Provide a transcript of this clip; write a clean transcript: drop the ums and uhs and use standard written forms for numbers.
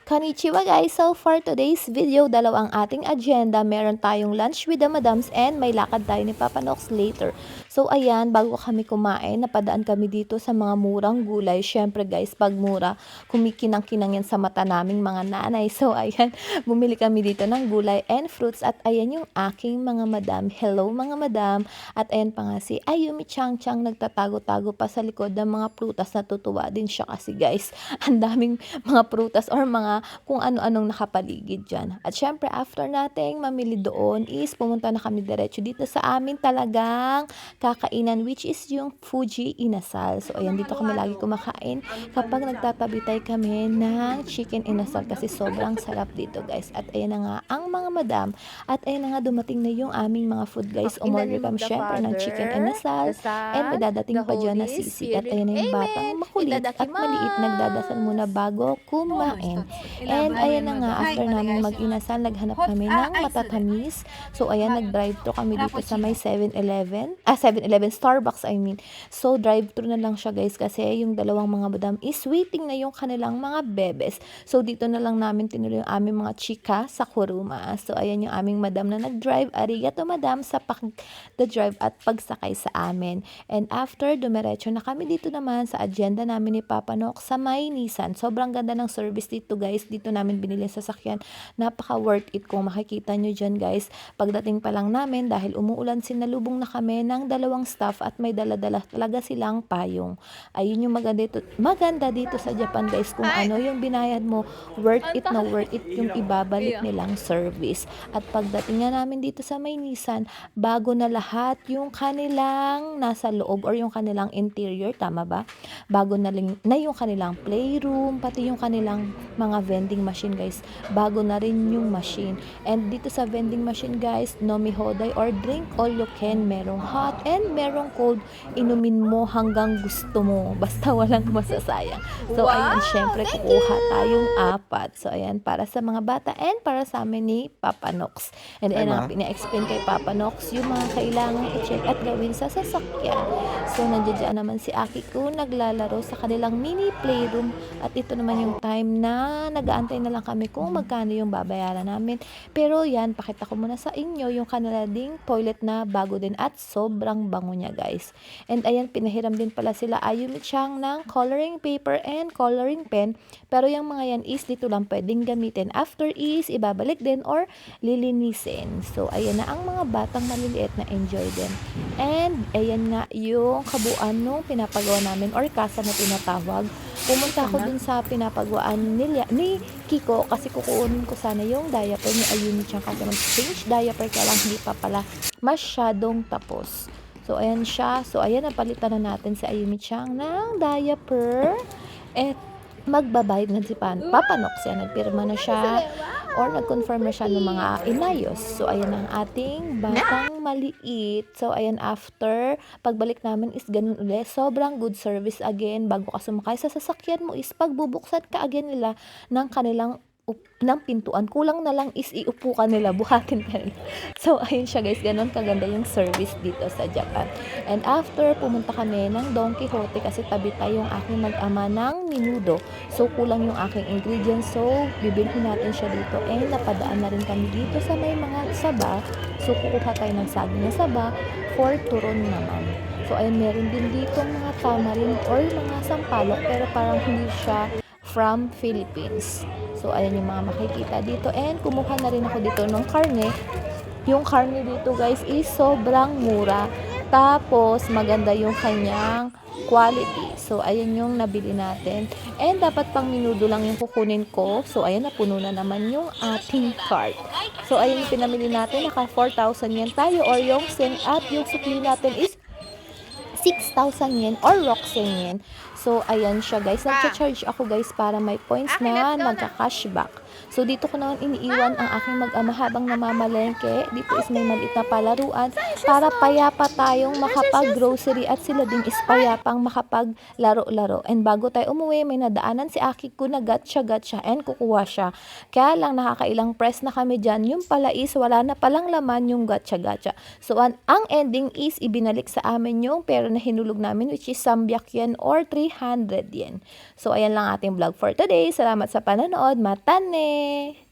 Konnichiwa guys! So for today's video, dalawang ating agenda. Meron tayong lunch with the madams and may lakad tayo ni Papa Nox later. So ayan, bago kami kumain, napadaan kami dito sa mga murang gulay. Syempre guys, pag mura, kumikinang-kinang yan sa mata naming mga nanay. So ayan, bumili kami dito ng gulay and fruits. At ayan yung aking mga madam. Hello mga madam! At ayan pa nga si Ayumi Chang Chang nagtatago-tago pa sa likod ng mga prutas. Natutuwa din siya kasi guys, ang daming mga prutas or mga kung ano-anong nakapaligid dyan. At syempre, after nating mamili doon is pumunta na kami diretso dito sa amin talagang kakainan, which is yung Fuji Inasal. So, ayan, dito kami lagi kumakain kapag nagtatabitay kami ng chicken inasal kasi sobrang sarap dito, guys. At ayan na nga ang mga madam. At ayan na nga, dumating na yung aming mga food, guys. Umorder kami syempre ng chicken inasal and may dadating pa dyan na sisig. At ayan na yung batang makulit at maliit nagdadasal muna bago kumain. And ayan na nga, after namin mag-inasal, naghanap kami ng matatamis. So ayan, nag-drive-thru kami dito sa may 7-Eleven. 7-Eleven, Starbucks I mean. So drive-thru na lang siya guys kasi yung dalawang mga madam is waiting na yung kanilang mga bebes. So dito na lang namin tinuloy yung aming mga chika sa kuruma. So ayan yung aming madam na nag-drive. Arigato madam sa pag-drive at pagsakay sa amin. And after, dumiretso na kami dito naman sa agenda namin ni Papa Nox sa may Nissan. Sobrang ganda ng service dito guys. Dito namin binili sa sasakyan. Napaka worth it kung makikita nyo dyan guys. Pagdating pa lang namin dahil umuulan, sinalubong na kami ng dalawang staff at may dala-dala talaga silang payong. Ayun yung maganda dito sa Japan guys. Kung ano yung binayad mo, worth it na worth it yung ibabalik nilang service. At pagdating nga namin dito sa may Nissan, bago na lahat yung kanilang nasa loob or yung kanilang interior, tama ba? Bago na yung kanilang playroom, pati yung kanilang mga vending machine guys, bago na rin yung machine. And dito sa vending machine guys, nomi hoday or drink all you can, merong hot and merong cold, inumin mo hanggang gusto mo, basta walang masasayang. So ayan, syempre kukuha tayong 4. So ayan, para sa mga bata and para sa amin ni Papa Nox. And ayan ang pina-explain kay Papa Nox yung mga kailangan i-check at gawin sa sasakyan. So nandiyan naman si Aki ko naglalaro sa kanilang mini playroom at ito naman yung time na nag-aantay na lang kami kung magkano yung babayaran namin. Pero yan, pakita ko muna sa inyo yung kanila ding toilet na bago din at sobrang bango niya guys. And ayan, pinahiram din pala sila Ayumi Chang ng coloring paper and coloring pen. Pero yung mga yan is dito lang pwedeng gamitin. After is ibabalik din or lilinisin. So ayan na ang mga batang maliliit na enjoy din. And ayan nga yung kabuuan nung pinapagawa namin or kasa na tinatawag. Pumunta ako dun sa pinapagawaan ni Kiko kasi kukunin ko sana yung diaper ni Ayumi Chang kasi mag-change diaper kaya lang hindi pa pala masyadong tapos. So ayan siya. So ayan, napalitan na natin si Ayumi Chang ng diaper. At magbabayad na si Papa Nox. Yan, nagpirma na siya or nag-confirm na siya ng mga inayos. So ayan ang ating batang maliit. So ayan, after pagbalik namin is ganun ulit. Sobrang good service again. Bago ka sumakay sa sasakyan mo is pagbubuksan ka again nila ng kanilang ng pintuan. Kulang na lang is iupo ka nila, buhatin ka nila. So ayun siya guys, ganun kaganda yung service dito sa Japan. And after, pumunta kami ng Don Quixote kasi tabi tayo yung aking mag-ama ng menudo. So kulang yung aking ingredients, so bibilhin natin siya dito. And napadaan na rin kami dito sa may mga saba. So kukuha tayo ng saging na saba for turon naman. So ayun, meron din dito mga tamarind or mga sampalok pero parang hindi siya from Philippines. So, ayan yung mga makikita dito. And, kumuha na rin ako dito ng karne. Yung karne dito, guys, is sobrang mura. Tapos, maganda yung kanyang quality. So, ayan yung nabili natin. And, dapat pang minudo lang yung kukunin ko. So, ayan, napuno na naman yung ating cart. So, ayan yung pinamili natin. Naka 4,000 yen tayo or yung sing at yung sukli natin is 6,000 yen or Roxen yen. So, ayan siya guys. Nagcha-charge ako guys para may points na nagka-cashback. So, dito ko naman iniiwan ang aking mag-ama habang namamalengke. Dito is may maliit na palaruan para payapa tayong makapag-grocery at sila din is payapang makapaglaro-laro. And bago tayo umuwi, may nadaanan si Aki ko na gatcha-gatcha and kukuha siya. Kaya lang nakakailang press na kami dyan. Yung pala is wala na palang laman yung gatcha-gatcha. So, ang ending is ibinalik sa amin yung pera na hinulog namin which is sambyakyen or 300 300 yen. So, ayan lang ating vlog for today. Salamat sa panonood. Matane!